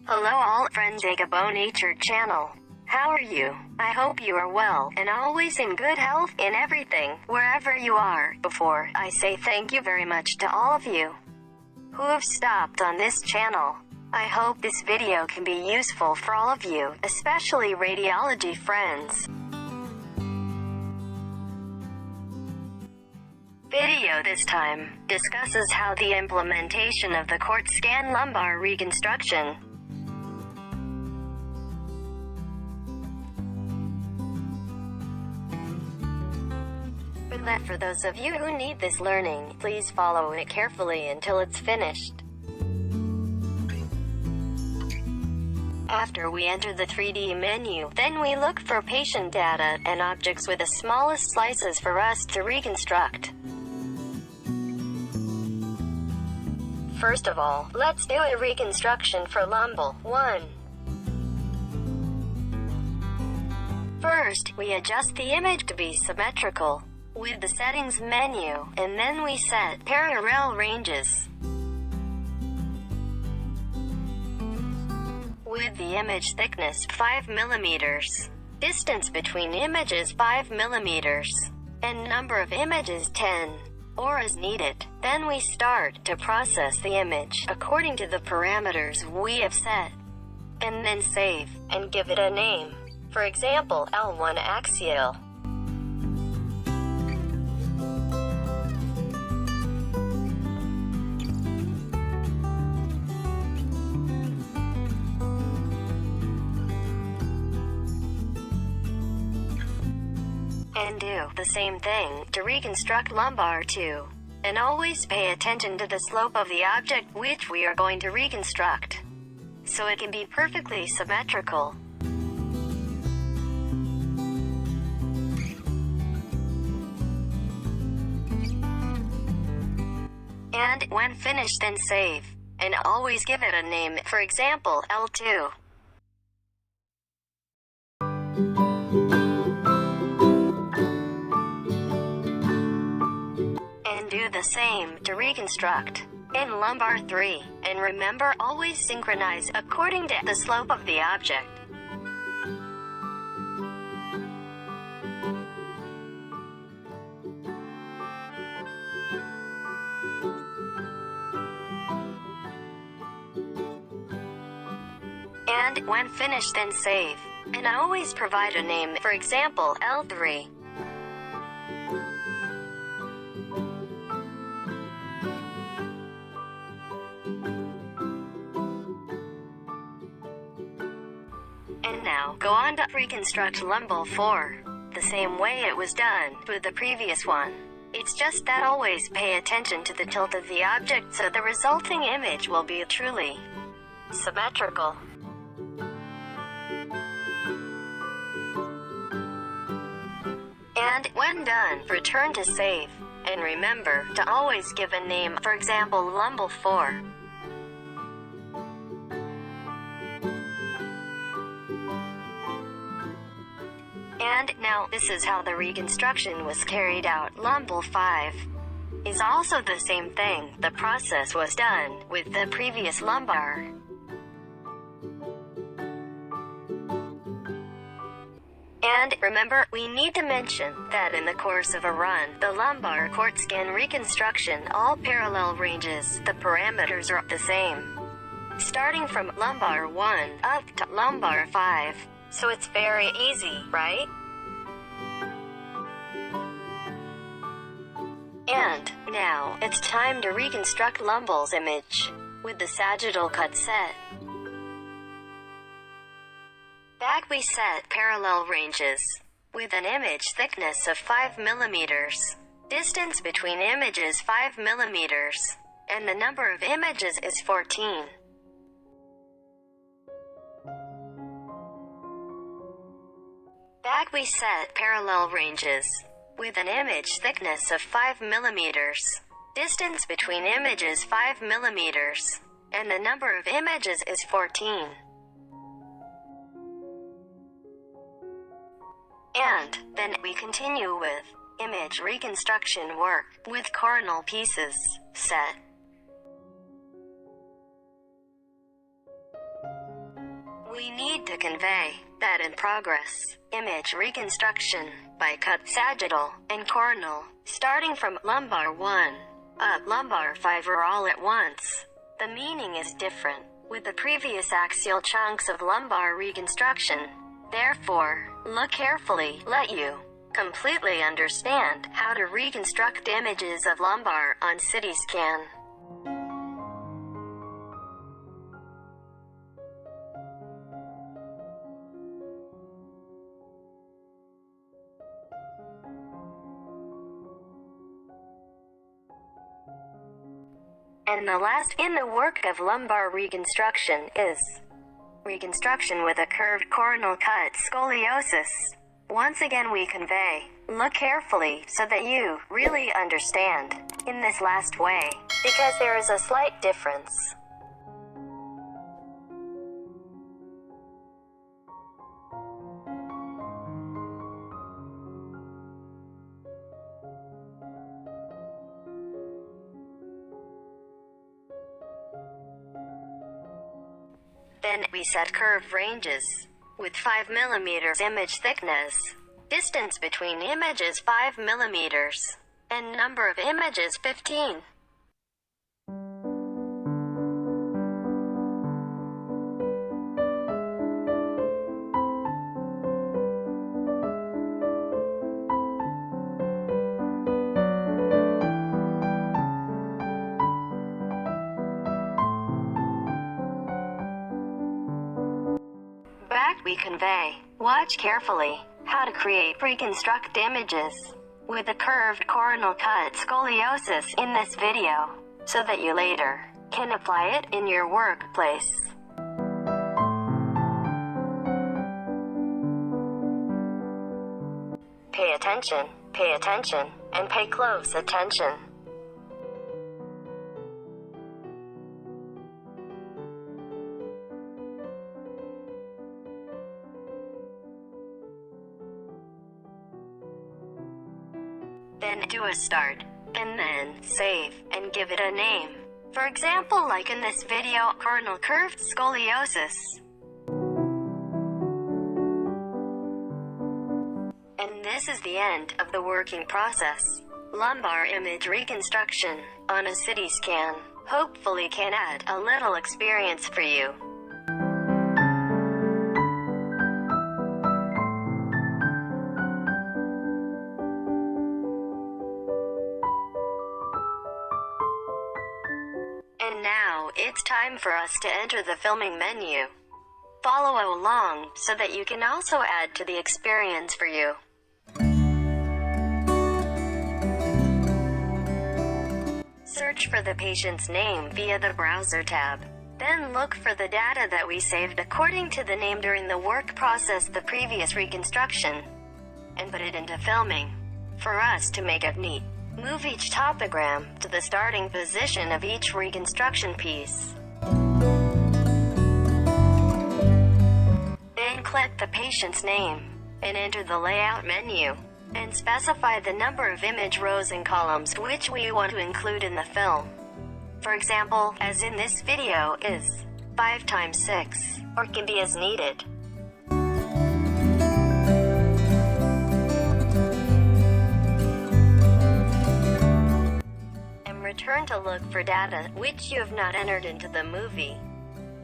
Hello all friends Agabo Nature channel. How are you? I hope you are well and always in good health in everything, wherever you are. Before I say thank you very much to all of you who have stopped on this channel. I hope this video can be useful for all of you, especially radiology friends. Video this time discusses how the implementation of the CT scan lumbar reconstruction. But for those of you who need this learning, please follow it carefully until it's finished. After we enter the 3D menu, then we look for patient data and objects with the smallest slices for us to reconstruct. First of all, let's do a reconstruction for lumbar 1. First, we adjust the image to be symmetrical with the settings menu, and then we set parallel ranges. With the image thickness 5 mm, distance between images 5 mm, and number of images 10. Or as needed. Then we start to process the image according to the parameters we have set. And then save, and give it a name. For example, L1 axial. And do the same thing to reconstruct lumbar 2. And always pay attention to the slope of the object which we are going to reconstruct, so it can be perfectly symmetrical. And when finished, then save, and always give it a name, for example, L2. Do the same to reconstruct in lumbar 3, and remember, always synchronize according to the slope of the object. And when finished, then save, and always provide a name, for example, L3. And now, go on to reconstruct lumbar 4, the same way it was done with the previous one. It's just that always pay attention to the tilt of the object so the resulting image will be truly symmetrical. And when done, return to save, and remember to always give a name, for example, lumbar 4. And now, this is how the reconstruction was carried out. Lumbar 5 is also the same thing. The process was done with the previous lumbar. And remember, we need to mention that in the course of a run, the lumbar CT scan reconstruction, all parallel ranges, the parameters are the same, starting from lumbar 1 up to lumbar 5. So it's very easy, right? And now, it's time to reconstruct lumbar's image with the sagittal cut set. Back we set parallel ranges with an image thickness of 5 mm, distance between images 5 mm, and the number of images is 14. Back we set parallel ranges with an image thickness of 5 mm, distance between images 5 mm, and the number of images is 14. And then we continue with image reconstruction work with coronal pieces set. We need to convey that in progress, image reconstruction, by cut sagittal and coronal, starting from lumbar 1, up lumbar 5 or all at once. The meaning is different with the previous axial chunks of lumbar reconstruction. Therefore, look carefully, let you completely understand how to reconstruct images of lumbar on CT scan. And the last in the work of lumbar reconstruction is reconstruction with a curved coronal cut scoliosis. Once again we convey, look carefully so that you really understand in this last way, because there is a slight difference. Then we set curve ranges with 5 mm image thickness, distance between images 5 mm, and number of images 15. Back we convey, watch carefully, how to create reconstruct images with a curved coronal cut scoliosis in this video, so that you later can apply it in your workplace. Pay attention, and pay close attention. Then do a start, and then save, and give it a name. For example, like in this video, coronal curved scoliosis. And this is the end of the working process. Lumbar image reconstruction on a CT scan hopefully can add a little experience for you. And now, it's time for us to enter the filming menu. Follow along so that you can also add to the experience for you. Search for the patient's name via the browser tab. Then look for the data that we saved according to the name during the work process, the previous reconstruction, and put it into filming. For us to make it neat, move each topogram to the starting position of each reconstruction piece. Then click the patient's name and enter the layout menu and specify the number of image rows and columns which we want to include in the film. For example, as in this video, is 5 × 6, or can be as needed. Return to look for data which you have not entered into the movie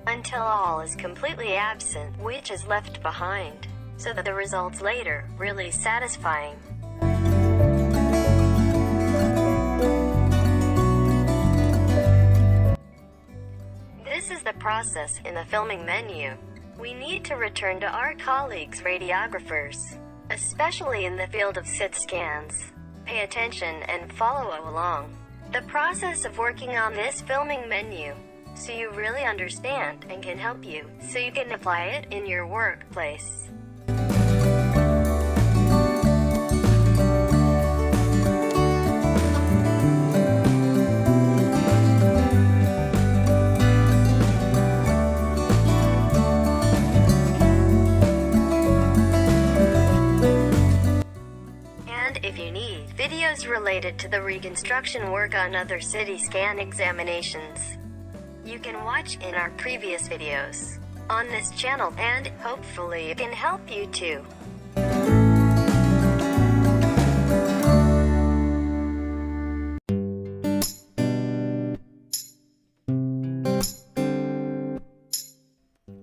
until all is completely absent, which is left behind, so that the results later really satisfying. This is the process in the filming menu. We need to return to our colleagues radiographers, especially in the field of CT scans. Pay attention and follow along the process of working on this filming menu, so you really understand and can help you, so you can apply it in your workplace. If you need videos related to the reconstruction work on other CT scan examinations, you can watch in our previous videos. on this channel, and hopefully it can help you too.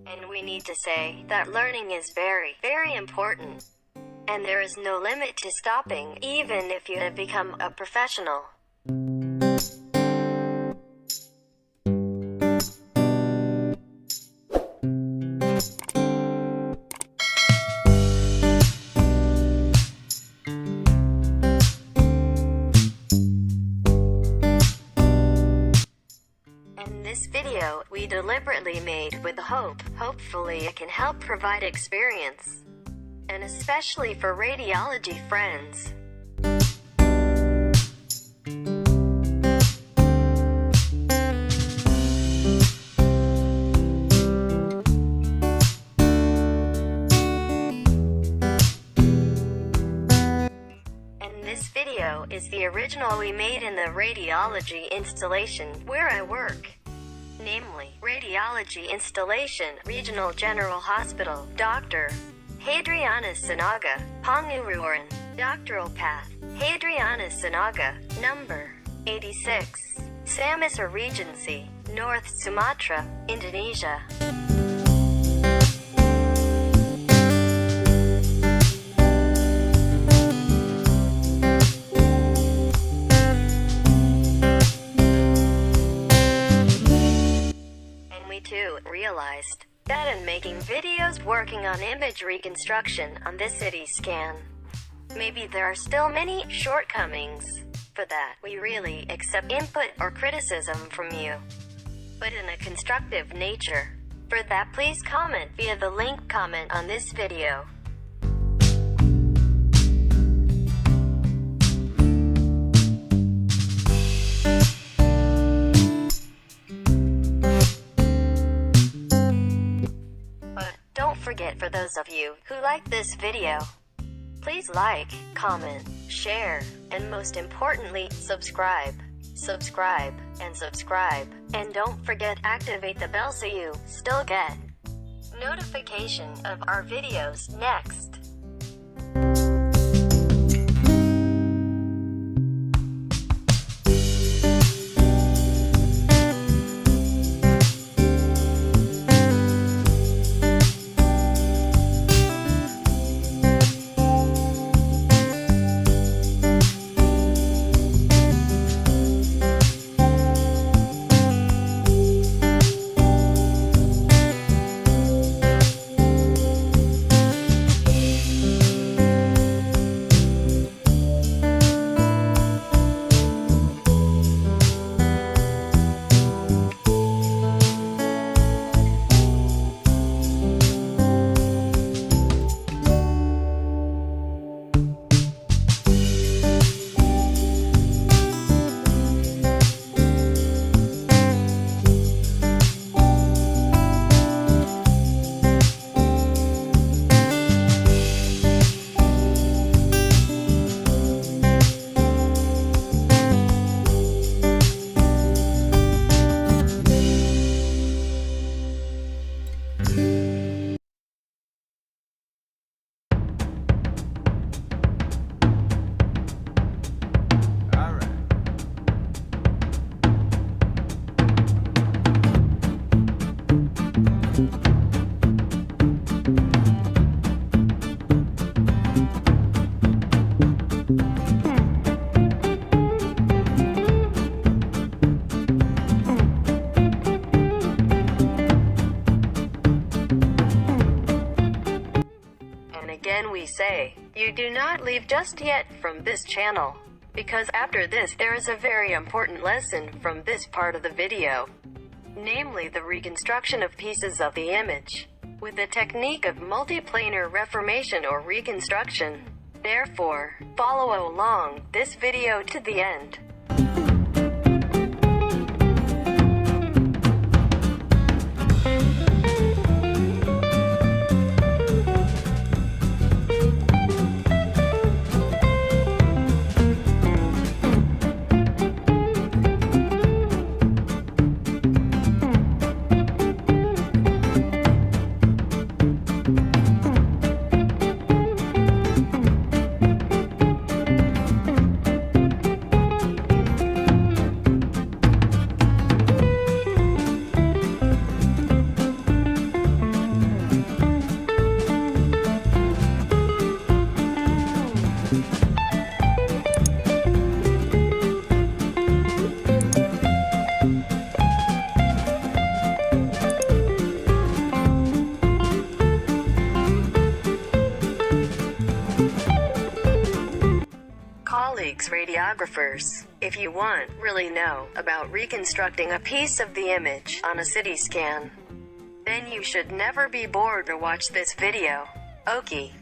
And we need to say that learning is very, very important. And there is no limit to stopping, even if you have become a professional. This video we deliberately made with the hope, hopefully it can help provide experience, and especially for radiology friends. And this video is the original we made in the radiology installation where I work. Namely, Radiology Installation, Regional General Hospital, Dr. Hadriana Sinaga, Pangururan, Doctoral Path, Hadriana Sinaga, Number 86, Samosir Regency, North Sumatra, Indonesia. Too realized that in making videos working on image reconstruction on this CT scan, maybe there are still many shortcomings. For that, we really accept input or criticism from you, but in a constructive nature. For that, please comment via the link comment on this video. Don't forget, for those of you who like this video, please like, comment, share, and most importantly, subscribe. Subscribe, and subscribe. And don't forget activate the bell so you still get notification of our videos next. Again we say, you do not leave just yet from this channel, because after this there is a very important lesson from this part of the video. Namely the reconstruction of pieces of the image, with the technique of multiplanar reformation or reconstruction. Therefore, follow along this video to the end. videographers. If you want really know about reconstructing a piece of the image on a CT scan, then you should never be bored to watch this video. Okay.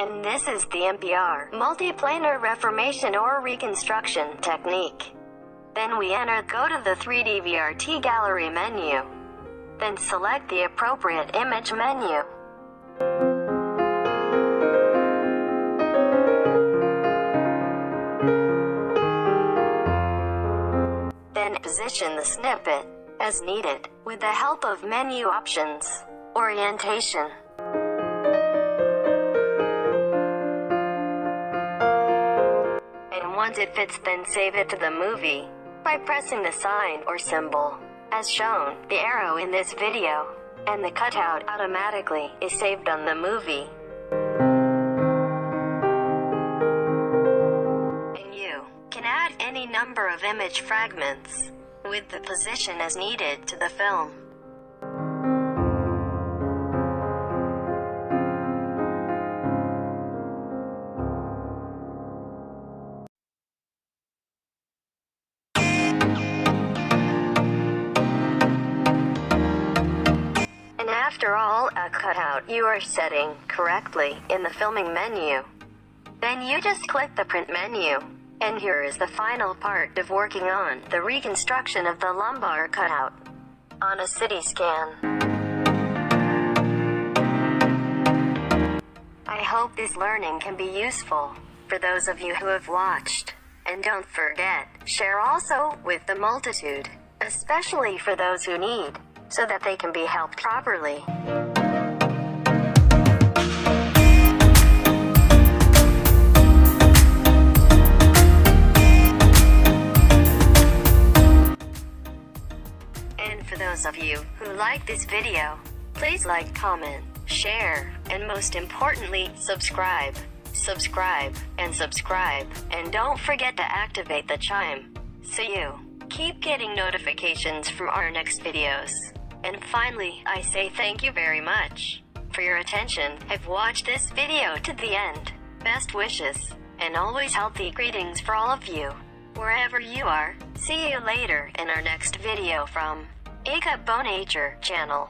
And this is the MPR, multiplanar reformation or reconstruction technique. Then we go to the 3D VRT gallery menu. Then select the appropriate image menu. Then position the snippet as needed with the help of menu options. Orientation. Once it fits, then save it to the movie by pressing the sign or symbol as shown, the arrow in this video, and the cutout automatically is saved on the movie. And you can add any number of image fragments with the position as needed to the film. After all, a cutout you are setting correctly in the filming menu. Then you just click the print menu. And here is the final part of working on the reconstruction of the lumbar cutout on a CT scan. I hope this learning can be useful for those of you who have watched. And don't forget, share also with the multitude, especially for those who need, so that they can be helped properly. And for those of you who like this video, please like, comment, share, and most importantly, subscribe. Subscribe, and subscribe, and don't forget to activate the chime, so you keep getting notifications from our next videos. And finally, I say thank you very much for your attention. I've watched this video to the end. Best wishes, and always healthy greetings for all of you, wherever you are. See you later in our next video from Ika Bo Nature channel.